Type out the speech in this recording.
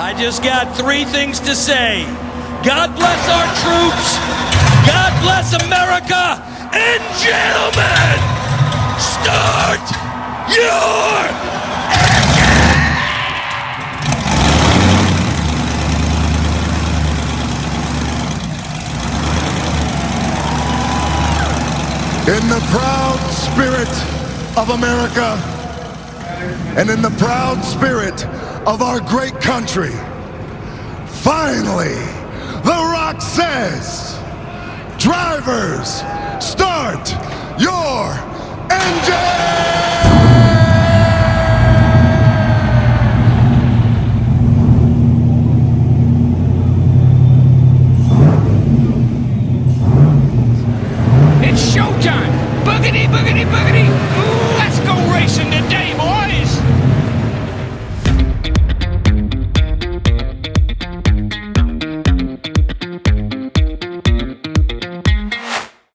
I just got three things to say. God bless our troops. God bless America. And gentlemen, start your In the proud spirit of America and in the proud spirit of our great country, finally, The Rock says, drivers, start your engine!